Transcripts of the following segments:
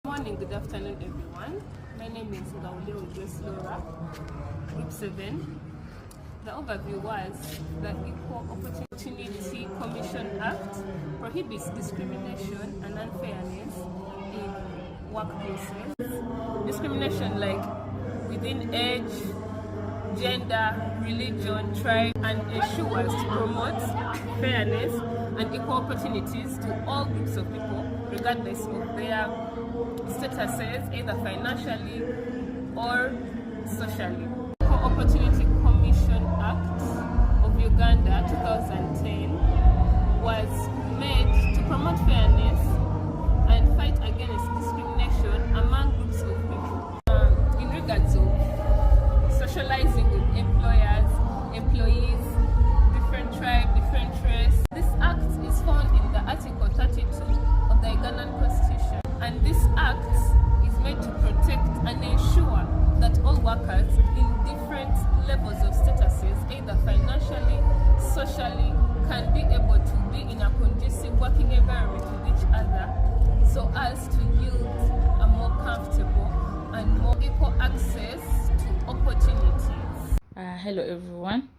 Morning, good afternoon, everyone. My name is Ngauleo Joyce Laura, Group 7. The overview was the Equal Opportunity Commission Act prohibits discrimination and unfairness in workplaces. Discrimination like within age, gender, religion, tribe, and ensures to promote fairness and equal opportunities to all groups of people, regardless of their statuses, either financially or socially. Equal Opportunity Commission Act of Uganda 2010 was made to promote fairness and fight against discrimination among groups of people. In regards of socializing with employers, employees, different tribe, different race. This act is found in the Article 32 of the Ugandan Constitution, and this act is made to protect and ensure that all workers in different levels of statuses, either financially, socially, can be able to be in a conducive working environment with each other so as to yield a more comfortable and more equal access to opportunities. Hello everyone.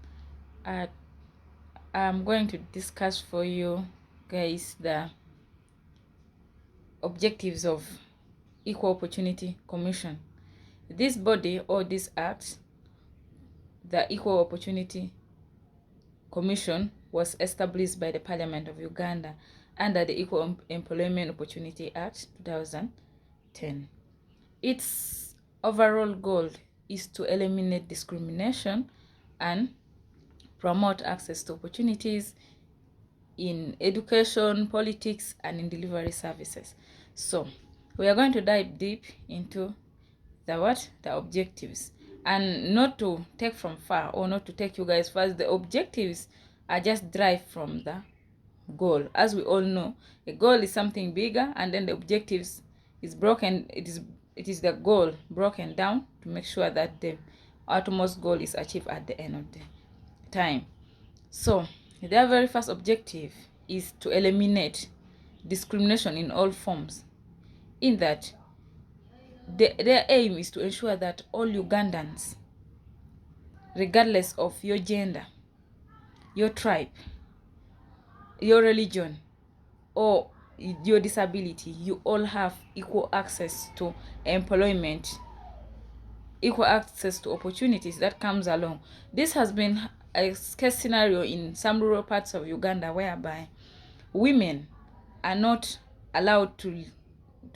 I'm going to discuss for you guys the objectives of Equal Opportunity Commission. This body or this act, the Equal Opportunity Commission, was established by the Parliament of Uganda under the Equal Employment Opportunity Act 2010. Its overall goal is to eliminate discrimination and promote access to opportunities in education, politics, and in delivery services. So we are going to dive deep into the objectives, and not to take from far or not to take you guys first. The objectives are just derived from the goal. As we all know, a goal is something bigger, and then the objectives is broken. It is the goal broken down to make sure that the utmost goal is achieved at the end of the time. So their very first objective is to eliminate discrimination in all forms, in that their aim is to ensure that all Ugandans, regardless of your gender, your tribe, your religion, or your disability, you all have equal access to employment, equal access to opportunities that comes along. This has been a case scenario in some rural parts of Uganda whereby women are not allowed to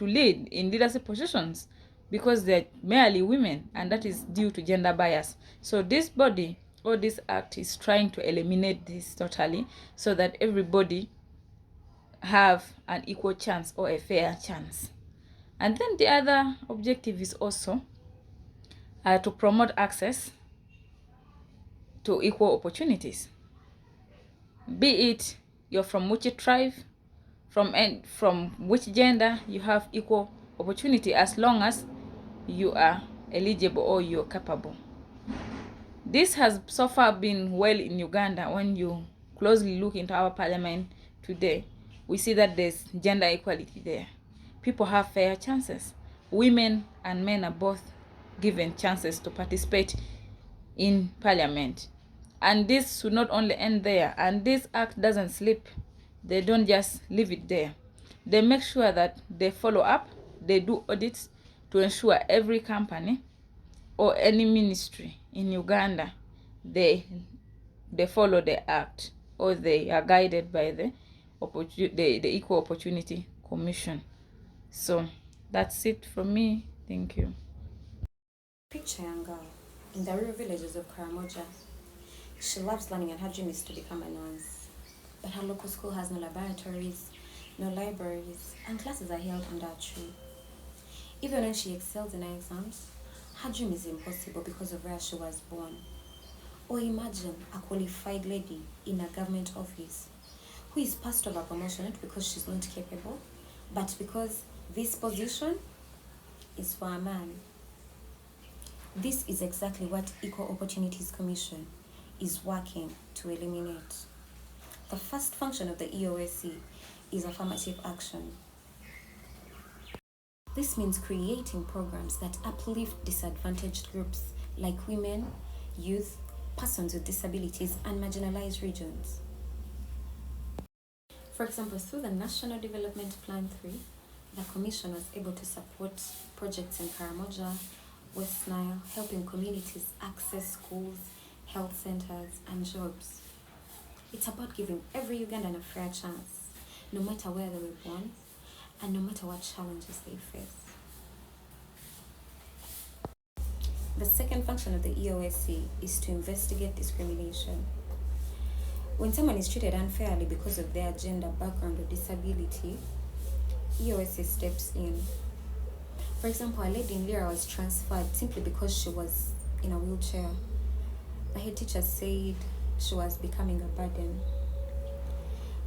lead in leadership positions because they're merely women, and that is due to gender bias. So this body or this act is trying to eliminate this totally, so that everybody have an equal chance or a fair chance. And then the other objective is also to promote access to equal opportunities, be it you're from which tribe, from which gender, you have equal opportunity as long as you are eligible or you're capable. This has so far been well in Uganda. When you closely look into our parliament today, we see that there's gender equality there. People have fair chances. Women and men are both given chances to participate in parliament. And this should not only end there. And this act doesn't sleep. They don't just leave it there. They make sure that they follow up. They do audits to ensure every company or any ministry in Uganda, they follow the act, or they are guided by the Equal Opportunity Commission. So that's it from me. Thank you. Picture a young girl in the rural villages of Karamoja. She loves learning and her dream is to become a nurse. But her local school has no laboratories, no libraries, and classes are held under a tree. Even when she excels in her exams, her dream is impossible because of where she was born. Or imagine a qualified lady in a government office who is passed over promotion not because she's not capable, but because this position is for a man. This is exactly what Equal Opportunities Commission is working to eliminate. The first function of the EOSC is affirmative action. This means creating programs that uplift disadvantaged groups like women, youth, persons with disabilities, and marginalized regions. For example, through the National Development Plan 3, the Commission was able to support projects in Karamoja, West Nile, helping communities access schools, health centers, and jobs. It's about giving every Ugandan a fair chance, no matter where they were born and no matter what challenges they face. The second function of the EOSC is to investigate discrimination. When someone is treated unfairly because of their gender, background, or disability, EOSC steps in. For example, a lady in Lira was transferred simply because she was in a wheelchair. The head teacher said she was becoming a burden.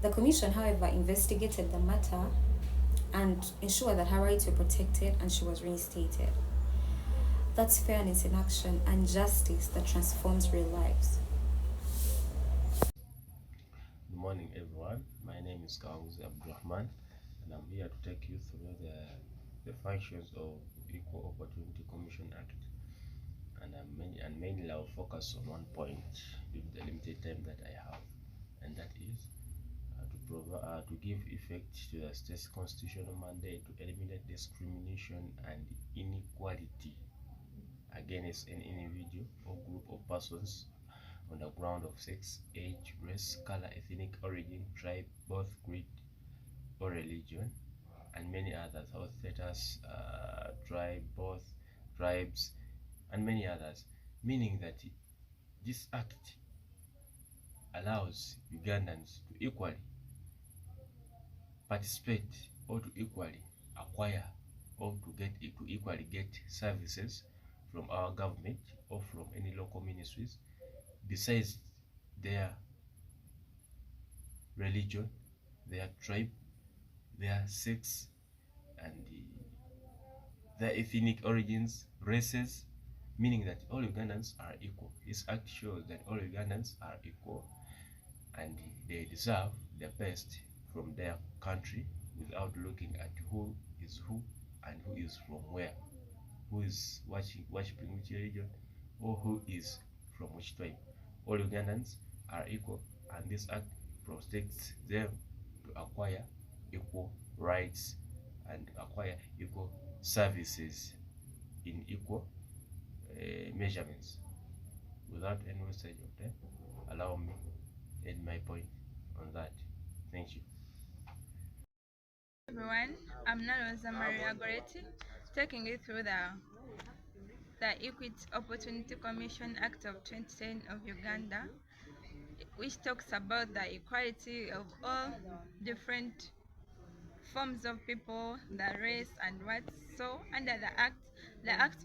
The commission, however, investigated the matter and ensured that her rights were protected and she was reinstated. That's fairness in action and justice that transforms real lives. Good morning, everyone. My name is Kawanguzi Abdurrahman, and I'm here to take you through the functions of Equal Opportunity Commission Act. And mainly I'll focus on one point due to the limited time that I have, and that is to give effect to the state's constitutional mandate to eliminate discrimination and inequality against an individual or group of persons on the ground of sex, age, race, color, ethnic origin, tribe, birth, creed, or religion, and many others, health status, tribe, birth, tribes, and many others, meaning that this act allows Ugandans to equally participate or to equally acquire or to equally get services from our government or from any local ministries besides their religion, their tribe, their sex, and their ethnic origins, races, meaning that all Ugandans are equal. This act shows that all Ugandans are equal and they deserve the best from their country without looking at who is who and who is from where, who is worshiping which religion, or who is from which tribe. All Ugandans are equal, and this act protects them to acquire equal rights and acquire equal services in equal measurements. Without any wastage of time, allow me to end my point on that. Thank you. Everyone, I'm Naloza Maria Goretti, taking you through the Equity Opportunity Commission Act of 2010 of Uganda, which talks about the equality of all different forms of people, the race and what. So under the act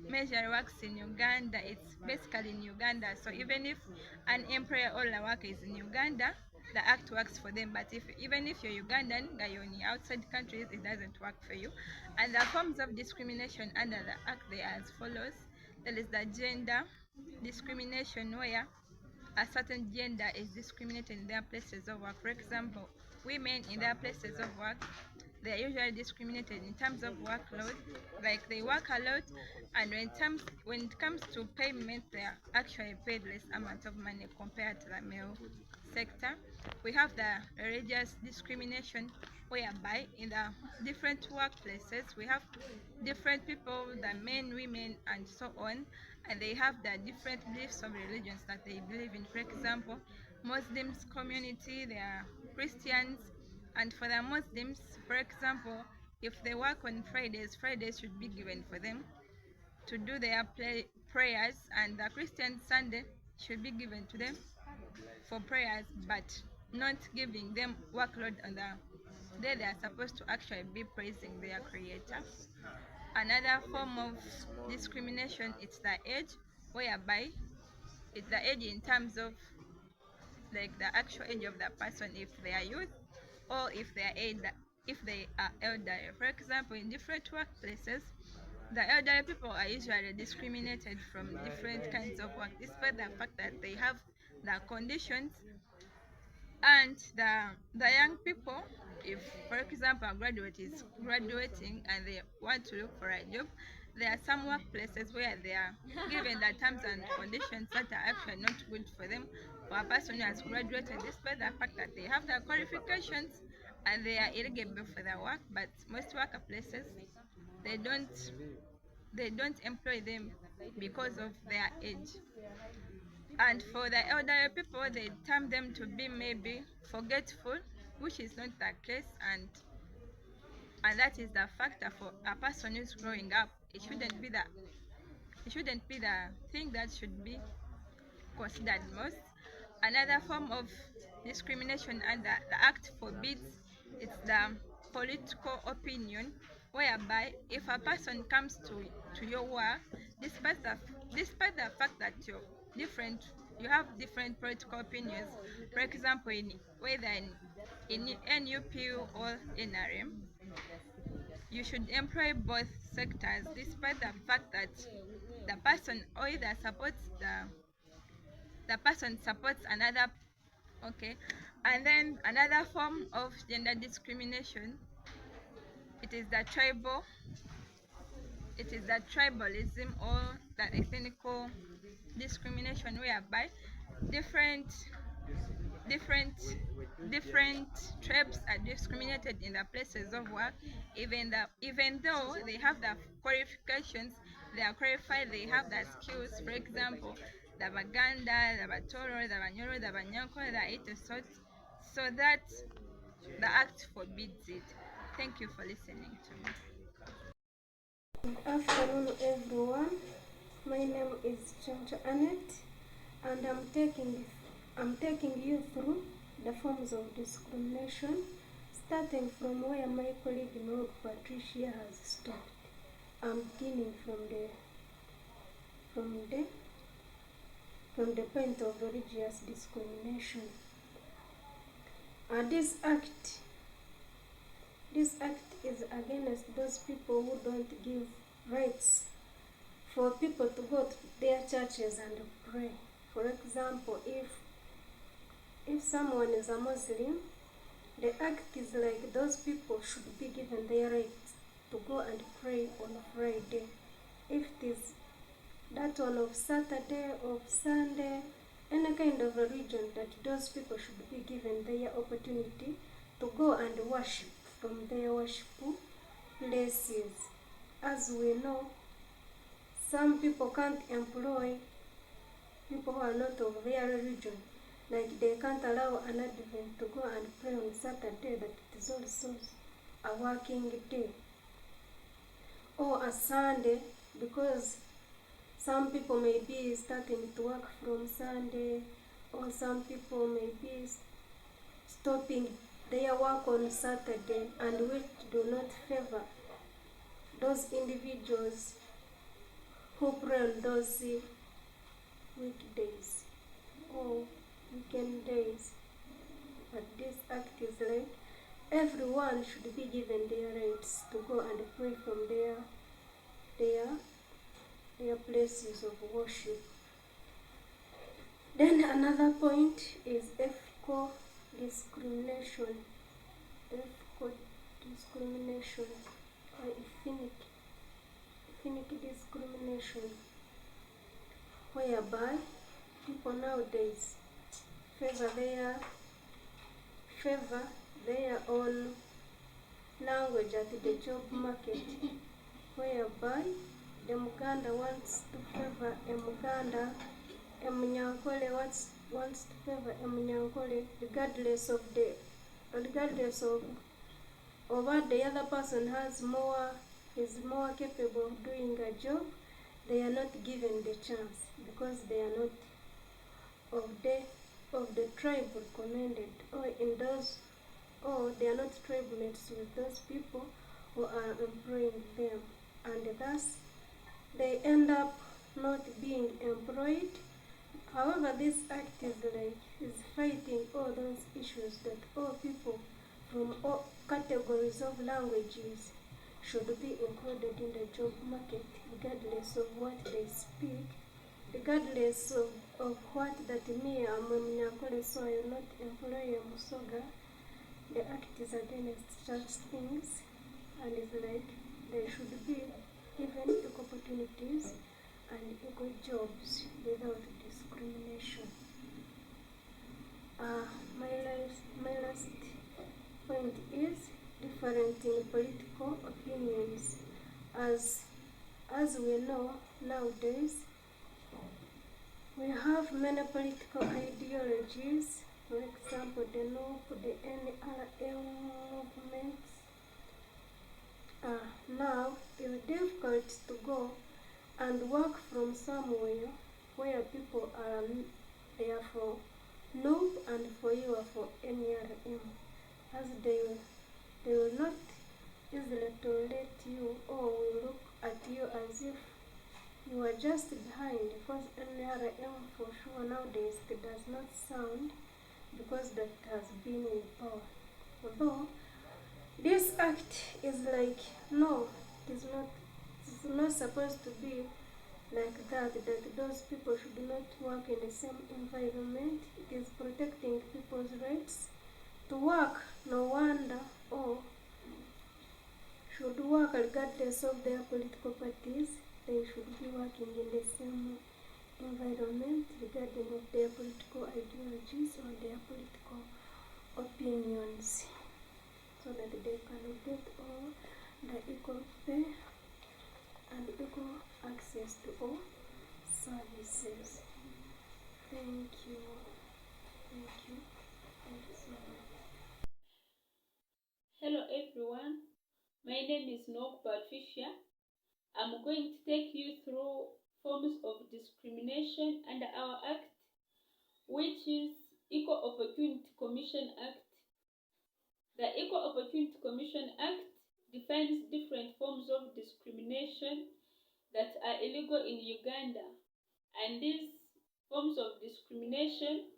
measure works in Uganda. It's basically in Uganda. So even if an employer or a worker is in Uganda, the act works for them. But even if you're Ugandan, you're in outside countries, it doesn't work for you. And the forms of discrimination under the act, they are as follows. There is the gender discrimination, where a certain gender is discriminated in their places of work. For example, women in their places of work, they are usually discriminated in terms of workload, like they work a lot, and when it comes to payment, they are actually paid less amount of money compared to the male sector. We have the religious discrimination, whereby in the different workplaces we have different people, the men, women, and so on, and they have the different beliefs of religions that they believe in. For example, Muslims community, they are Christians, and for the Muslims, for example, if they work on Fridays, Fridays should be given for them to do their prayers, and the Christian Sunday should be given to them for prayers, but not giving them workload on the day they are supposed to actually be praising their creator. Another form of discrimination is the age, whereby it's the age in terms of like the actual age of the person, if they are youth or if they are elderly. For example, in different workplaces, the elderly people are usually discriminated from different kinds of work, despite the fact that they have the conditions And the young people, if for example a graduate is graduating and they want to look for a job, there are some workplaces where they are given the terms and conditions that are actually not good for them, for a person who has graduated, despite the fact that they have the qualifications and they are eligible for the work. But most workplaces, they don't employ them because of their age. And for the elderly people, they term them to be maybe forgetful, which is not the case, and that is the factor for a person who's growing up. It shouldn't be the thing that should be considered most. Another form of discrimination and the act forbids, it's the political opinion, whereby if a person comes to your work, despite the fact that you have different political opinions, for example, whether in NUP or NRM, you should employ both sectors, despite the fact that the person either supports the person supports another. Okay. And then another form of gender discrimination, it is the tribalism or the ethnical discrimination, whereby different different different tribes are discriminated in the places of work, even though they have the qualifications, they are qualified, they have the skills. For example, the Baganda, the Batoro, the Banyoro, the Banyako, the Itosot, so that the act forbids it. Thank you for listening to me. Good afternoon, everyone. My name is Choncha Annette, and I'm taking you through the forms of discrimination, starting from where my colleague Maud Patricia has stopped. I'm beginning from the point of religious discrimination. This act is against those people who don't give rights for people to go to their churches and pray. For example, if someone is a Muslim, the act is like those people should be given their rights to go and pray on Friday. If it is that one of Saturday, of Sunday, any kind of religion, that those people should be given their opportunity to go and worship from their worship places. As we know, some people can't employ people who are not of their religion. Like they can't allow an Advent to go and pray on Saturday, that it is also a working day. Or a Sunday, because some people may be starting to work from Sunday, or some people may be stopping their work on Saturday, and which do not favor those individuals who pray on those weekdays or weekend days. But this act is like everyone should be given their rights to go and pray from their places of worship. Then another point is ethical discrimination. Ethical discrimination or ethnic discrimination, whereby people nowadays favor their own language at the job market, whereby the Muganda wants to favor a Muganda, a Munyankole wants to favor a Munyankole, regardless of what the other person is more capable of doing a job. They are not given the chance because they are not of the tribe recommended, or they are not tribe mates with those people who are employing them, and thus they end up not being employed. However, this act is fighting all those issues that all people from all categories of languages should be included in the job market, regardless of what they speak, regardless of what that me Amwemnyakole, so I will not employ a Musoga. The act is against such things, and it's like there should be even equal opportunities and equal jobs without discrimination. My last point is different in political opinions. As we know nowadays, we have many political ideologies. For example, the NUP, the NRM movements. Now it's difficult to go and work from somewhere where people are there for NUP and for you are for NRM, as they will not easily tolerate you or will look at you as if you are just behind, because NRM for sure nowadays it does not sound, because that has been in power. Although this act is like, no, it's not supposed to be like that those people should not work in the same environment. It is protecting people's rights to work, no wonder, or should work regardless of their political parties. They should be working in the same environment regarding of their political ideologies or their political opinions, so that they can get all the equal pay and equal access to all services. Thank you. Thank you. Thank you so much. Hello everyone, my name is Nok Patricia. I'm going to take you through forms of discrimination under our Act, which is Equal Opportunity Commission Act. The Equal Opportunity Commission Act defines different forms of discrimination that are illegal in Uganda, and these forms of discrimination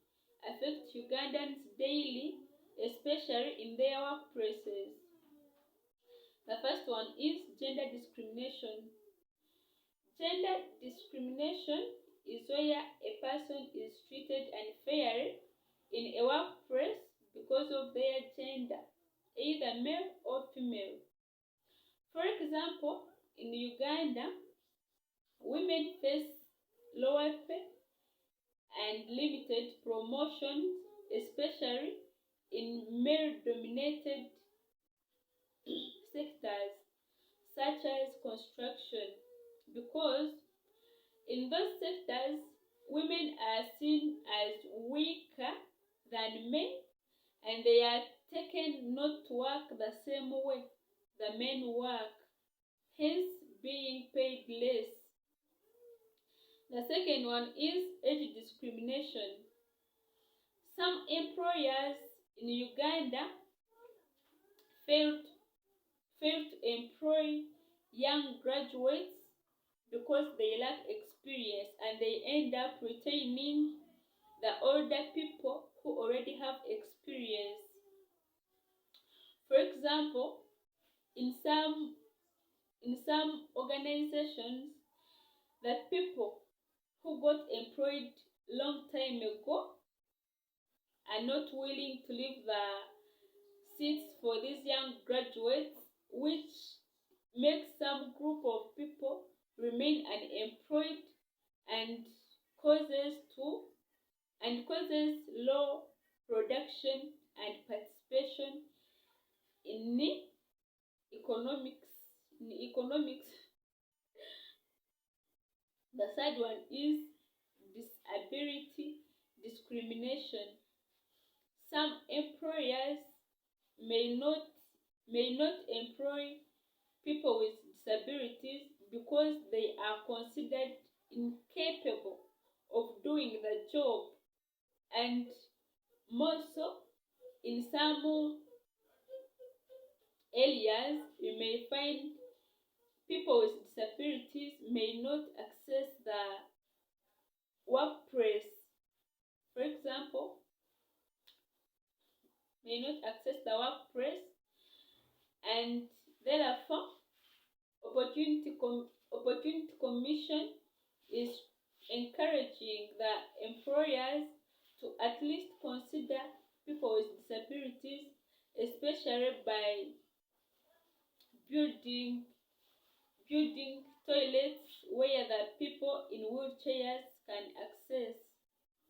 affect Ugandans daily, especially in their workplaces. The first one is gender discrimination. Gender discrimination is where a person is treated unfairly in a workplace because of their gender, either male or female. For example, in Uganda, women face lower pay and limited promotions, especially in male-dominated sectors such as construction, because in those sectors women are seen as weaker than men, and they are taken not to work the same way the men work, hence being paid less. The second one is age discrimination. Some employers in Uganda fail to employ young graduates because they lack experience, and they end up retaining the older people who already have experience. For example, in some organizations, the people who got employed long time ago are not willing to leave the seats for these young graduates, which makes some group of people remain unemployed and causes low production and participation in economics. The third one is disability discrimination. Some employers may not employ people with disabilities because they are considered incapable of doing the job, and more so in some areas you may find people with disabilities may not access the workplace. For example, may not access the workplace, and therefore opportunity commission is encouraging the employers to at least consider people with disabilities, especially by building toilets where the people in wheelchairs can access.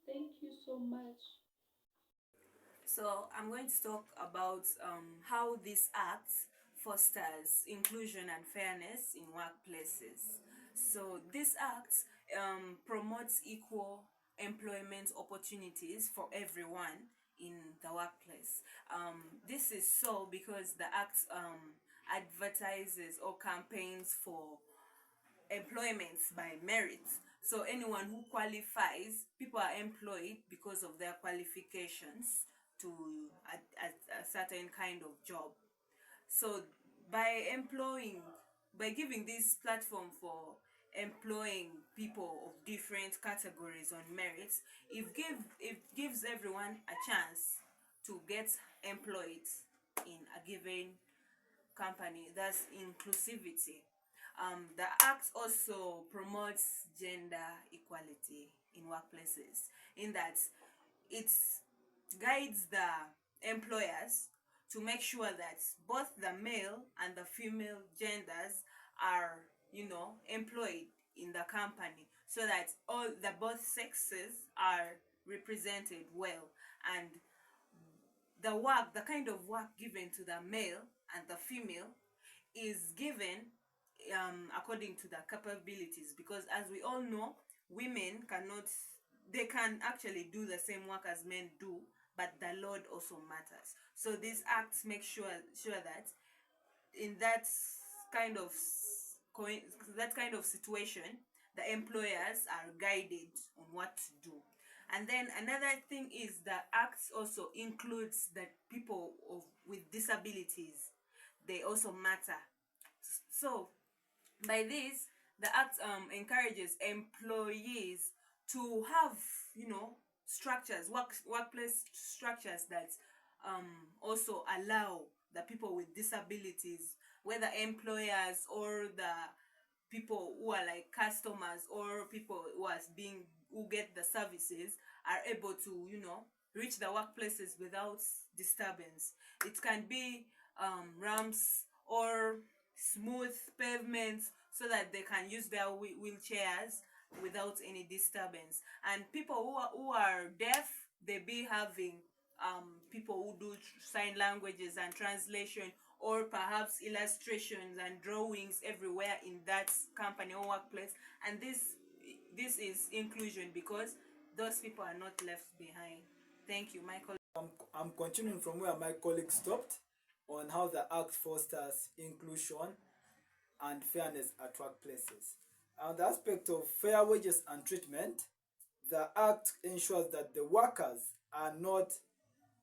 Thank you so much. So I'm going to talk about how this act fosters inclusion and fairness in workplaces. So this act promotes equal employment opportunities for everyone in the workplace. This is so because the act advertises or campaigns for employment by merit. So anyone who qualifies, people are employed because of their qualifications to a certain kind of job. So by giving this platform for employing people of different categories on merits, it gives everyone a chance to get employed in a given company. That's inclusivity. The act also promotes gender equality in workplaces, in that it guides the employers to make sure that both the male and the female genders are, employed in the company, so that all the both sexes are represented well, and the kind of work given to the male and the female is given according to their capabilities, because as we all know, women can actually do the same work as men do, but the load also matters. So these acts make sure that in that kind of situation, the employers are guided on what to do. And then another thing is that acts also includes that people with disabilities, they also matter. So by this, the act encourages employees to have, workplace structures that also allow the people with disabilities, whether employers or the people who are like customers or people who get the services, are able to reach the workplaces without disturbance. It can be ramps or smooth pavements, so that they can use their wheelchairs without any disturbance. And people who are deaf, they be having people who do sign languages and translation, or perhaps illustrations and drawings everywhere in that company or workplace. And this is inclusion, because those people are not left behind. Thank you, Michael. I'm continuing from where my colleague stopped on how the act fosters inclusion and fairness at workplaces. On the aspect of fair wages and treatment, the act ensures that the workers are not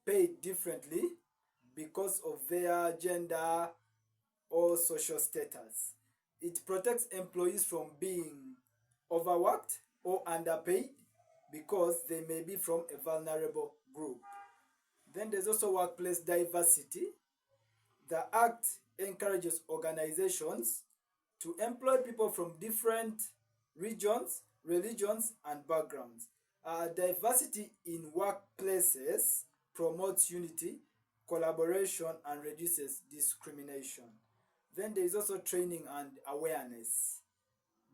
paid differently because of their gender or social status. It protects employees from being overworked or underpaid because they may be from a vulnerable group. Then there's also workplace diversity. The act encourages organizations to employ people from different regions, religions, and backgrounds. Diversity in workplaces promotes unity, collaboration, and reduces discrimination. Then there is also training and awareness.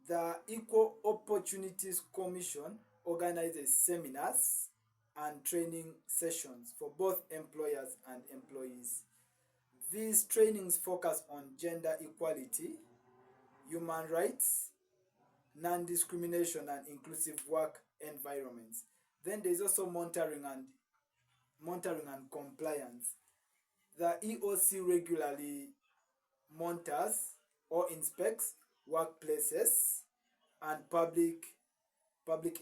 The Equal Opportunities Commission organizes seminars and training sessions for both employers and employees. These trainings focus on gender equality, human rights, non-discrimination, and inclusive work environments. Then there's also monitoring and compliance. The EOC regularly monitors or inspects workplaces and public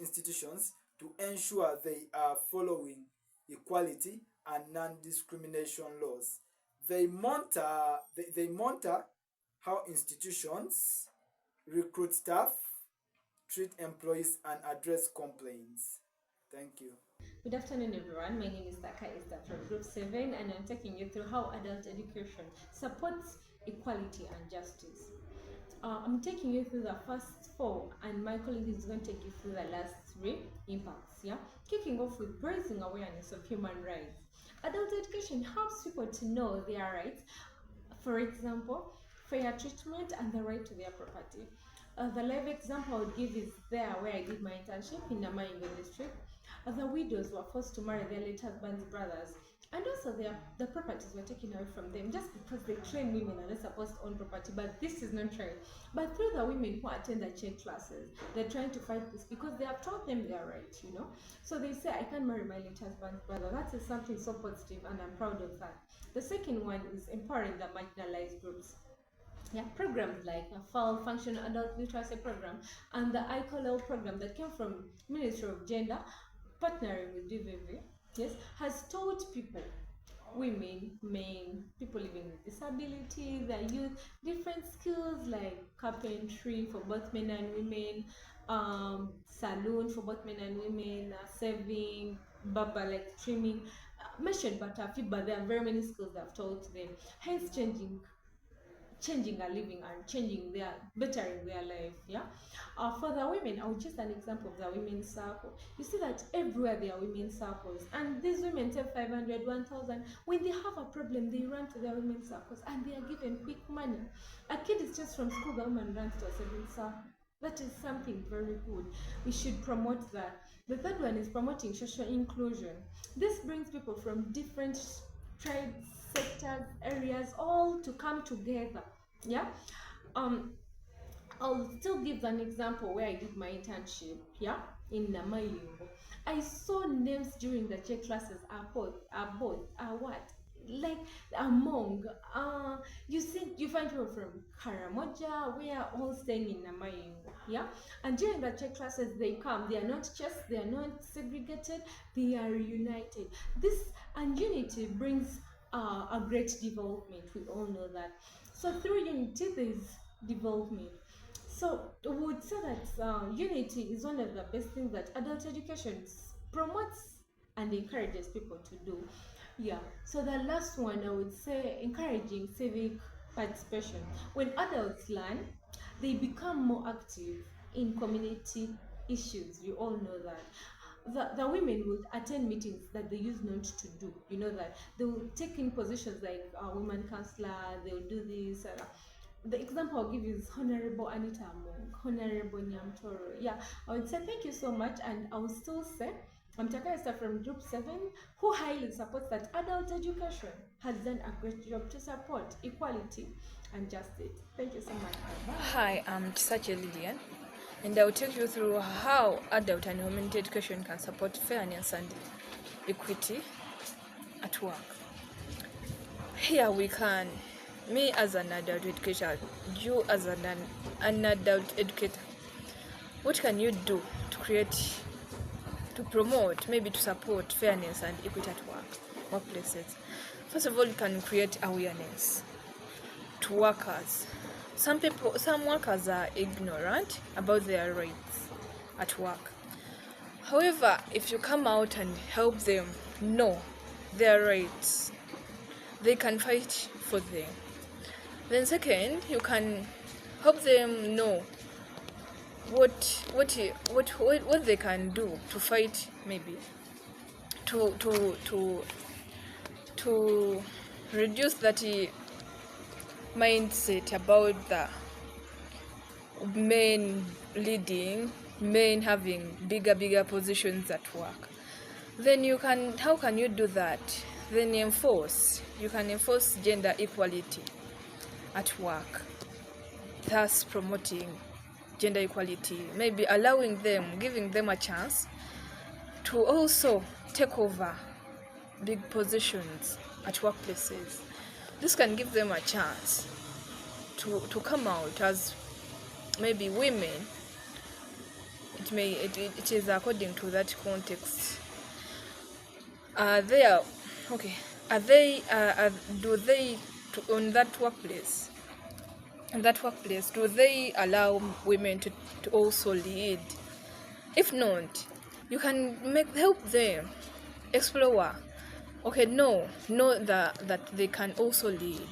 institutions to ensure they are following equality and non-discrimination laws. They monitor how institutions recruit staff, treat employees, and address complaints. Thank you. Good afternoon, everyone. My name is Taka Esther from Group 7, and I'm taking you through how adult education supports equality and justice. I'm taking you through the first 4, and my colleague is going to take you through the last 3 impacts. Yeah, kicking off with raising awareness of human rights. Adult education helps people to know their rights. For example, fair treatment and the right to their property. The live example I would give is there where I did my internship in Namaingo district. The widows were forced to marry their late husband's brothers, and also the properties were taken away from them just because they claim women are not supposed to own property. But this is not right. But through the women who attend the check classes, they're trying to fight this because they have taught them their right, you know. So they say, I can marry my late husband's brother. That is something so positive, and I'm proud of that. The second one is empowering the marginalized groups. Yeah, programs like a FAL, Functional Adult Literacy Program, and the ICOLL program that came from Ministry of Gender, partnering with DVV, yes, has taught people, women, men, people living with disability, the youth, different skills like carpentry for both men and women, saloon for both men and women, saving, barber like trimming, mentioned but a few, but there are very many skills that I've taught them, hence changing a living and bettering their life. Yeah, for the women, I'll just an example of the women's circle. You see that everywhere there are women's circles, and these women take 500, 1,000. When they have a problem, they run to their women's circles and they are given quick money. A kid is just from school, the woman runs to a savings circle. That is something very good. We should promote that. The third one is promoting social inclusion. This brings people from different tribes, sectors, areas, all to come together. Yeah, I'll still give an example where I did my internship. Yeah, in Namaingo, I saw names during the check classes like among you find people from Karamoja, we are all staying in Namaingo. Yeah, and during the check classes they come, they are not just, they are not segregated, they are united. This and unity brings a great development. We all know that. So through unity there is development. So we would say that unity is one of the best things that adult education promotes and encourages people to do. Yeah, so the last one I would say encouraging civic participation. When adults learn, they become more active in community issues. We all know that. The women will attend meetings that they used not to do. You know that they will take in positions like women counselor, they will do this. The example I'll give is Honorable Anita Among, Honorable Nyamtoro. Yeah, I would say thank you so much, and I will still say I'm Takayesta from Group 7, who highly supports that adult education has done a great job to support equality and justice. Thank you so much. Bye. Hi, I'm Chisache Lillian, and I will take you through how adult and community education can support fairness and equity at work. Here we can, me as an adult educator, you as an adult educator, what can you do to promote, maybe to support fairness and equity at workplaces? First of all, you can create awareness to workers. Some workers are ignorant about their rights at work. However, if you come out and help them know their rights, they can fight for them. Then second, you can help them know what they can do to fight, maybe to reduce that mindset about the men leading, men having bigger positions at work. Then how can you do that? Then you can enforce gender equality at work, thus promoting gender equality, maybe allowing them, giving them a chance to also take over big positions at workplaces. This can give them a chance to come out as maybe women. It is according to that context. On that workplace? In that workplace, do they allow women to also lead? If not, you can help them explore. Okay, know that they can also lead.